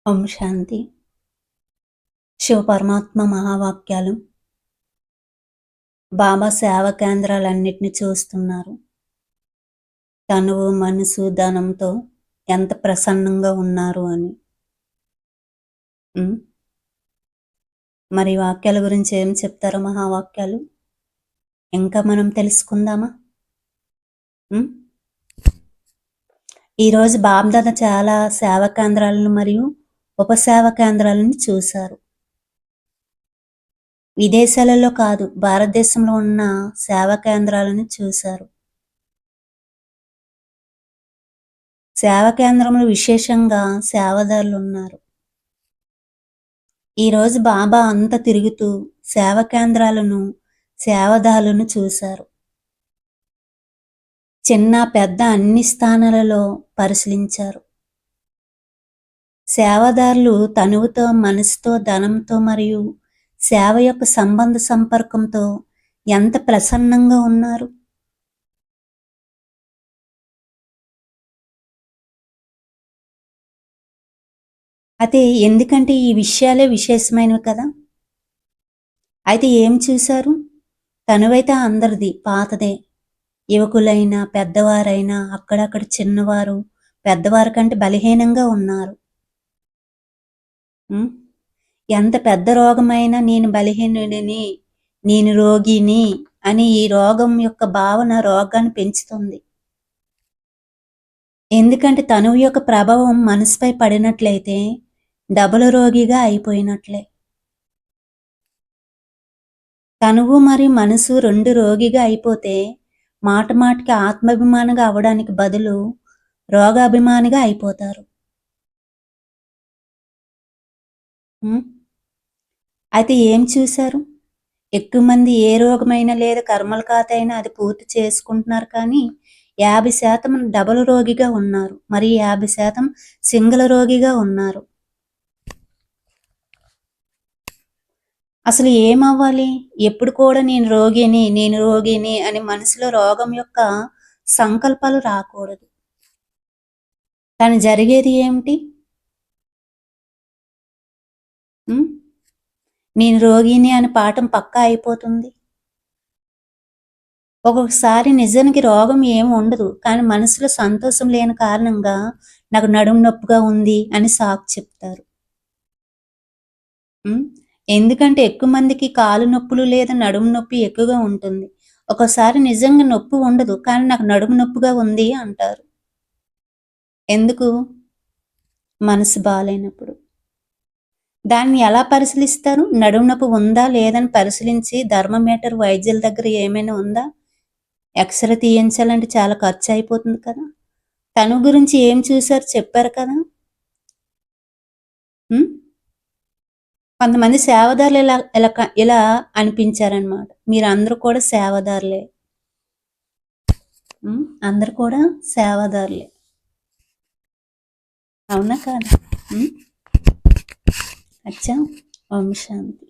ఓం శాంతి. శివపరమాత్మ మహావాక్యాలు. బాబా సేవా కేంద్రాలన్నిటిని చూస్తున్నారు. తనువు, మనసు, ధనంతో ఎంత ప్రసన్నంగా ఉన్నారు అని. మరి వాక్యాల గురించి ఏం చెప్తారో మహావాక్యాలు? ఇంకా మనం తెలుసుకుందామా? ఈరోజు బాబ్దాదా చాలా సేవా కేంద్రాలను మరియు ఉపసేవా కేంద్రాలను చూశారు. విదేశాలలో కాదు, భారతదేశంలో ఉన్న సేవా కేంద్రాలను చూశారు. సేవా కేంద్రంలో విశేషంగా సేవాదారులు ఉన్నారు. ఈరోజు బాబా అంతా తిరుగుతూ సేవా కేంద్రాలను, సేవాదారులను చూశారు. చిన్న పెద్ద అన్ని స్థానాలలో పరిశీలించారు. సేవాదారులు తనువుతో, మనసుతో, ధనంతో మరియు సేవ యొక్క సంబంధ సంపర్కంతో ఎంత ప్రసన్నంగా ఉన్నారు. అయితే ఎందుకంటే ఈ విషయాలే విశేషమైనవి కదా. అయితే ఏం చూశారు? తనువైతే అందరిది పాతదే. యువకులైనా పెద్దవారైనా అక్కడక్కడ చిన్నవారు పెద్దవారి కంటే బలహీనంగా ఉన్నారు. ఎంత పెద్ద రోగమైనా నేను బలహీనుడిని, నేను రోగిని అని ఈ రోగం యొక్క భావన రోగాన్ని పెంచుతుంది. ఎందుకంటే తనువు యొక్క ప్రభావం మనసుపై పడినట్లయితే డబుల్ రోగిగా అయిపోయినట్లే. తనువు మరియు మనసు రెండు రోగిగా అయిపోతే మాటికి ఆత్మాభిమానిగా అవడానికి బదులు రోగాభిమానిగా అయిపోతారు. అయితే ఏం చూశారు? ఎక్కువ మంది ఏ రోగమైనా లేదా కర్మల ఖాతైనా అది పూర్తి చేసుకుంటున్నారు, కానీ 50% డబుల్ రోగిగా ఉన్నారు, మరి 50% సింగిల్ రోగిగా ఉన్నారు. అసలు ఏమవ్వాలి? ఎప్పుడు కూడా నేను రోగిని అని మనసులో రోగం యొక్క సంకల్పాలు రాకూడదు. కానీ జరిగేది ఏమిటి? నేను రోగిని అని పాఠం పక్కా అయిపోతుంది. ఒక్కొక్కసారి నిజానికి రోగం ఏమి ఉండదు, కానీ మనసులో సంతోషం లేని కారణంగా నాకు నడుము నొప్పిగా ఉంది అని సాకు చెప్తారు. ఎందుకంటే ఎక్కువ మందికి కాలు నొప్పులు లేదా నడుము నొప్పి ఎక్కువగా ఉంటుంది. ఒకసారి నిజంగా నొప్పి ఉండదు, కానీ నాకు నడుము నొప్పిగా ఉంది అంటారు. ఎందుకు? మనసు బాగాలేనప్పుడు. దాన్ని ఎలా పరిశీలిస్తారు? నడుము నొప్పి ఉందా లేదని పరిశీలించి థర్మోమీటర్ వైద్యుల దగ్గర ఏమైనా ఉందా? ఎక్స్రే తీయించాలంటే చాలా ఖర్చు అయిపోతుంది కదా. తను గురించి ఏం చూశారు చెప్పారు కదా. కొంతమంది సేవదారులు ఇలా అనిపించారనమాట. మీరు అందరూ కూడా సేవదారులే. అందరు కూడా సేవదారులే, అవునా కాదా? అచ్చా. ఓం శాంతి.